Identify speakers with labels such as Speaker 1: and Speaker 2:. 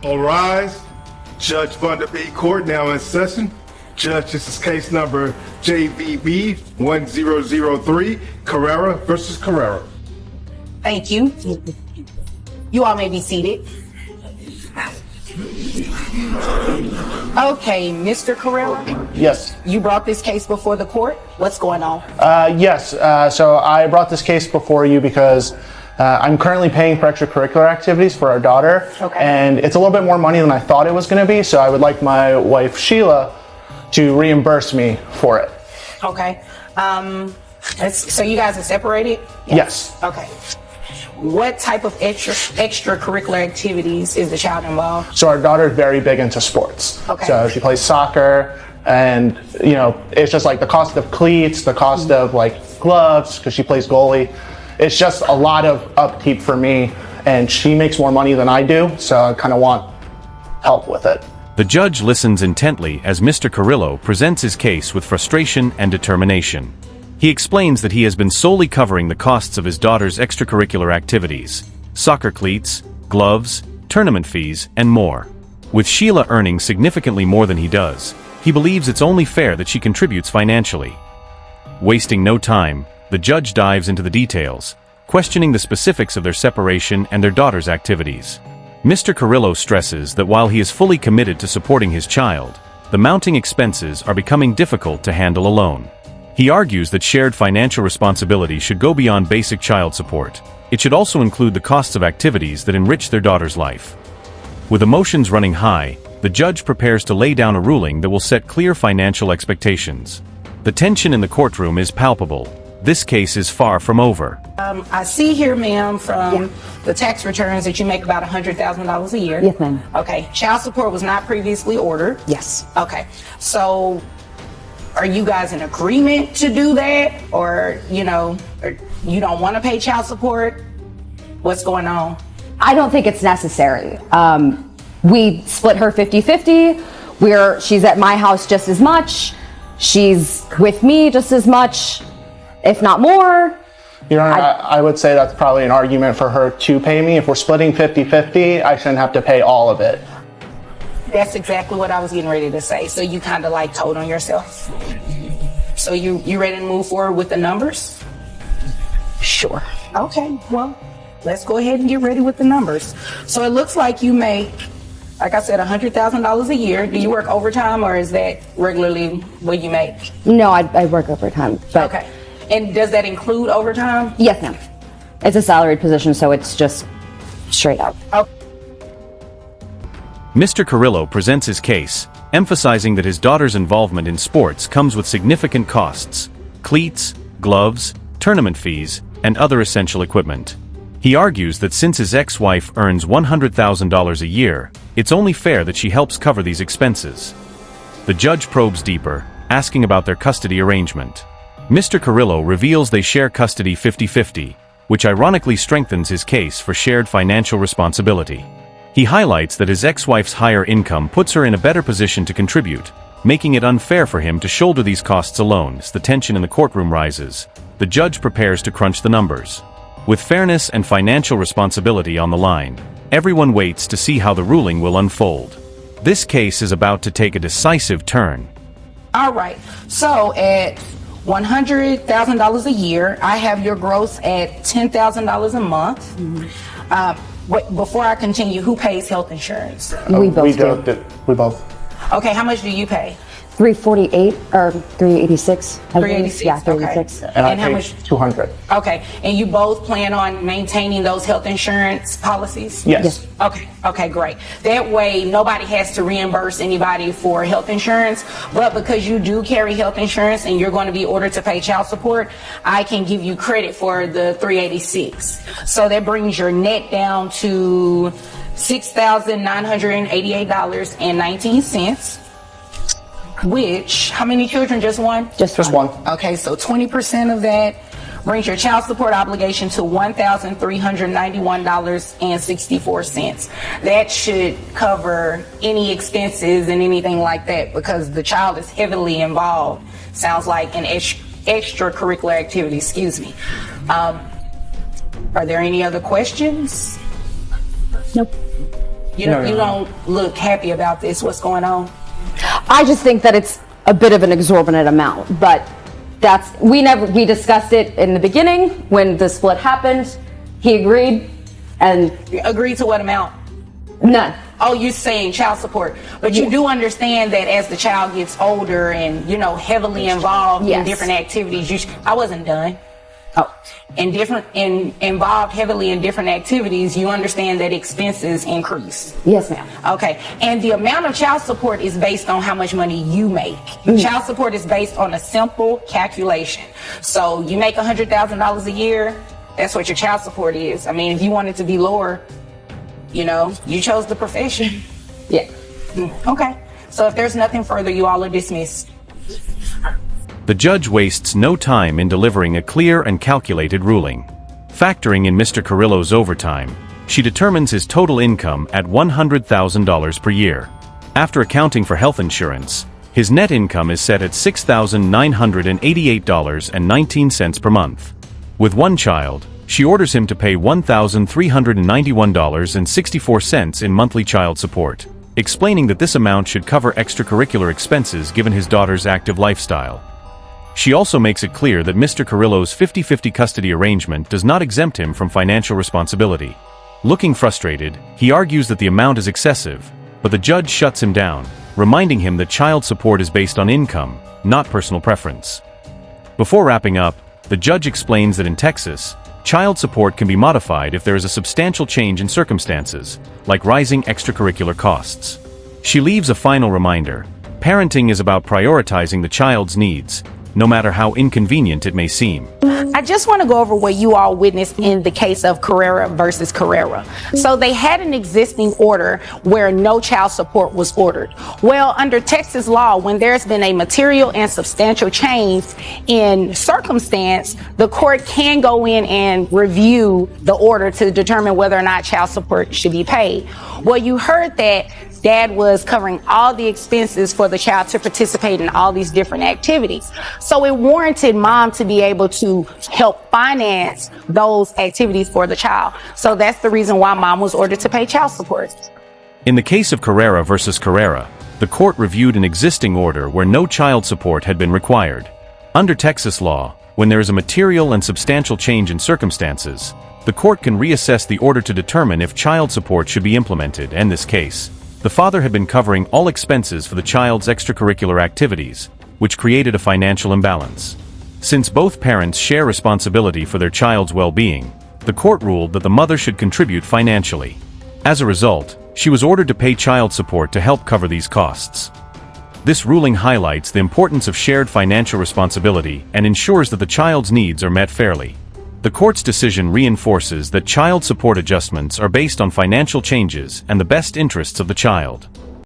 Speaker 1: All rise. Judge Vanderbeek Court now in session. Judge, this is case number JVB 1003, Carrera versus Carrera.
Speaker 2: Thank you. You all may be seated. Okay, Mr. Carrera,
Speaker 3: Yes.
Speaker 2: you brought this case before the court. What's going on?
Speaker 3: Yes. So I brought this case before you because I'm currently paying for extracurricular activities for our daughter.
Speaker 2: Okay.
Speaker 3: And it's a little bit more money than I thought it was going to be. So I would like my wife, Sheila, to reimburse me for it.
Speaker 2: Okay. So you guys are separated?
Speaker 3: Yes.
Speaker 2: Okay. What type of extracurricular activities is the child involved?
Speaker 3: So our daughter is very big into sports.
Speaker 2: Okay.
Speaker 3: So she plays soccer, and it's just like the cost of cleats, the cost of like gloves, because she plays goalie. It's just a lot of upkeep for me, and she makes more money than I do, so I kind of want help with it.
Speaker 4: The judge listens intently as Mr. Carrillo presents his case with frustration and determination. He explains that he has been solely covering the costs of his daughter's extracurricular activities, soccer cleats, gloves, tournament fees, and more. With Sheila earning significantly more than he does, he believes it's only fair that she contributes financially. Wasting no time, the judge dives into the details, questioning the specifics of their separation and their daughter's activities. Mr. Carrillo stresses that while he is fully committed to supporting his child, the mounting expenses are becoming difficult to handle alone. He argues that shared financial responsibility should go beyond basic child support. It should also include the costs of activities that enrich their daughter's life. With emotions running high, the judge prepares to lay down a ruling that will set clear financial expectations. The tension in the courtroom is palpable. This case is far from over.
Speaker 2: I see here, ma'am, from the tax returns that you make about $100,000 a year.
Speaker 5: Yes, ma'am.
Speaker 2: Okay. Child support was not previously ordered.
Speaker 5: Yes.
Speaker 2: Okay. So are you guys in agreement to do that? Or you don't want to pay child support? What's going on?
Speaker 5: I don't think it's necessary. We split her 50-50. She's at my house just as much. She's with me just as much, if not more.
Speaker 3: Your Honor, I would say that's probably an argument for her to pay me. If we're splitting 50-50, I shouldn't have to pay all of it.
Speaker 2: That's exactly what I was getting ready to say. So you kind of like told on yourself. So you ready to move forward with the numbers?
Speaker 5: Sure.
Speaker 2: Okay, well, let's go ahead and get ready with the numbers. So it looks like you make, like I said, $100,000 a year. Do you work overtime, or is that regularly what you make?
Speaker 5: No, I work overtime. But
Speaker 2: Okay. And does that include overtime?
Speaker 5: yes, ma'am. It's a salaried position, so it's just straight up.
Speaker 2: Okay.
Speaker 4: Mr. Carrillo presents his case, emphasizing that his daughter's involvement in sports comes with significant costs: cleats, gloves, tournament fees, and other essential equipment. He argues that since his ex-wife earns $100,000 a year, it's only fair that she helps cover these expenses. The judge probes deeper, asking about their custody arrangement. Mr. Carrillo reveals they share custody 50-50, which ironically strengthens his case for shared financial responsibility. He highlights that his ex-wife's higher income puts her in a better position to contribute, making it unfair for him to shoulder these costs alone. As the tension in the courtroom rises, the judge prepares to crunch the numbers. With fairness and financial responsibility on the line, everyone waits to see how the ruling will unfold. This case is about to take a decisive turn.
Speaker 2: All right. So at $100,000 a year, I have your gross at $10,000 a month. Before I continue, who pays health insurance?
Speaker 5: We both do.
Speaker 3: We both.
Speaker 2: Okay, how much do you pay?
Speaker 5: $348 or $386.
Speaker 2: $386.
Speaker 5: Yeah, $386.
Speaker 2: Okay.
Speaker 3: And I
Speaker 2: how
Speaker 3: pay
Speaker 2: much?
Speaker 3: $200.
Speaker 2: Okay, and you both plan on maintaining those health insurance policies?
Speaker 3: Yes.
Speaker 2: Okay, great. That way, nobody has to reimburse anybody for health insurance, but because you do carry health insurance and you're going to be ordered to pay child support, I can give you credit for the $386. So that brings your net down to $6,988.19. Which, how many children? Just one?
Speaker 5: Just
Speaker 3: one.
Speaker 2: Okay, so 20% of that brings your child support obligation to $1,391.64. That should cover any expenses and anything like that, because the child is heavily involved. Sounds like an extracurricular activity, excuse me. Are there any other questions?
Speaker 5: Nope.
Speaker 2: You don't look happy about this. What's going on?
Speaker 5: I just think that it's a bit of an exorbitant amount, but we discussed it in the beginning when the split happened. He agreed, and
Speaker 2: Agreed to what amount?
Speaker 5: none.
Speaker 2: Oh, you're saying child support, but you do understand that as the child gets older and heavily involved in
Speaker 5: Yes.
Speaker 2: different activities. I wasn't done.
Speaker 5: Oh,
Speaker 2: Involved heavily in different activities, you understand that expenses increase.
Speaker 5: yes, ma'am.
Speaker 2: Okay, and the amount of child support is based on how much money you make. Child support is based on a simple calculation. So you make $100,000 a year, that's what your child support is. I mean, if you want it to be lower, you chose the profession.
Speaker 5: Yeah.
Speaker 2: Okay, so if there's nothing further, you all are dismissed.
Speaker 4: The judge wastes no time in delivering a clear and calculated ruling. Factoring in Mr. Carrillo's overtime, she determines his total income at $100,000 per year. After accounting for health insurance, his net income is set at $6,988.19 per month. With one child, she orders him to pay $1,391.64 in monthly child support, explaining that this amount should cover extracurricular expenses given his daughter's active lifestyle. She also makes it clear that Mr. Carrillo's 50-50 custody arrangement does not exempt him from financial responsibility. Looking frustrated, he argues that the amount is excessive, but the judge shuts him down, reminding him that child support is based on income, not personal preference. Before wrapping up, the judge explains that in Texas, child support can be modified if there is a substantial change in circumstances, like rising extracurricular costs. She leaves a final reminder: parenting is about prioritizing the child's needs, no matter how inconvenient it may seem.
Speaker 2: I just want to go over what you all witnessed in the case of Carrera versus Carrera. So they had an existing order where no child support was ordered. Well, under Texas law, when there's been a material and substantial change in circumstance, the court can go in and review the order to determine whether or not child support should be paid. Well, you heard that Dad was covering all the expenses for the child to participate in all these different activities. So it warranted Mom to be able to help finance those activities for the child. So that's the reason why Mom was ordered to pay child support.
Speaker 4: In the case of Carrera versus Carrera, the court reviewed an existing order where no child support had been required. Under Texas law, when there is a material and substantial change in circumstances, the court can reassess the order to determine if child support should be implemented. In this case, the father had been covering all expenses for the child's extracurricular activities, which created a financial imbalance. Since both parents share responsibility for their child's well-being, the court ruled that the mother should contribute financially. As a result, she was ordered to pay child support to help cover these costs. This ruling highlights the importance of shared financial responsibility and ensures that the child's needs are met fairly. The court's decision reinforces that child support adjustments are based on financial changes and the best interests of the child.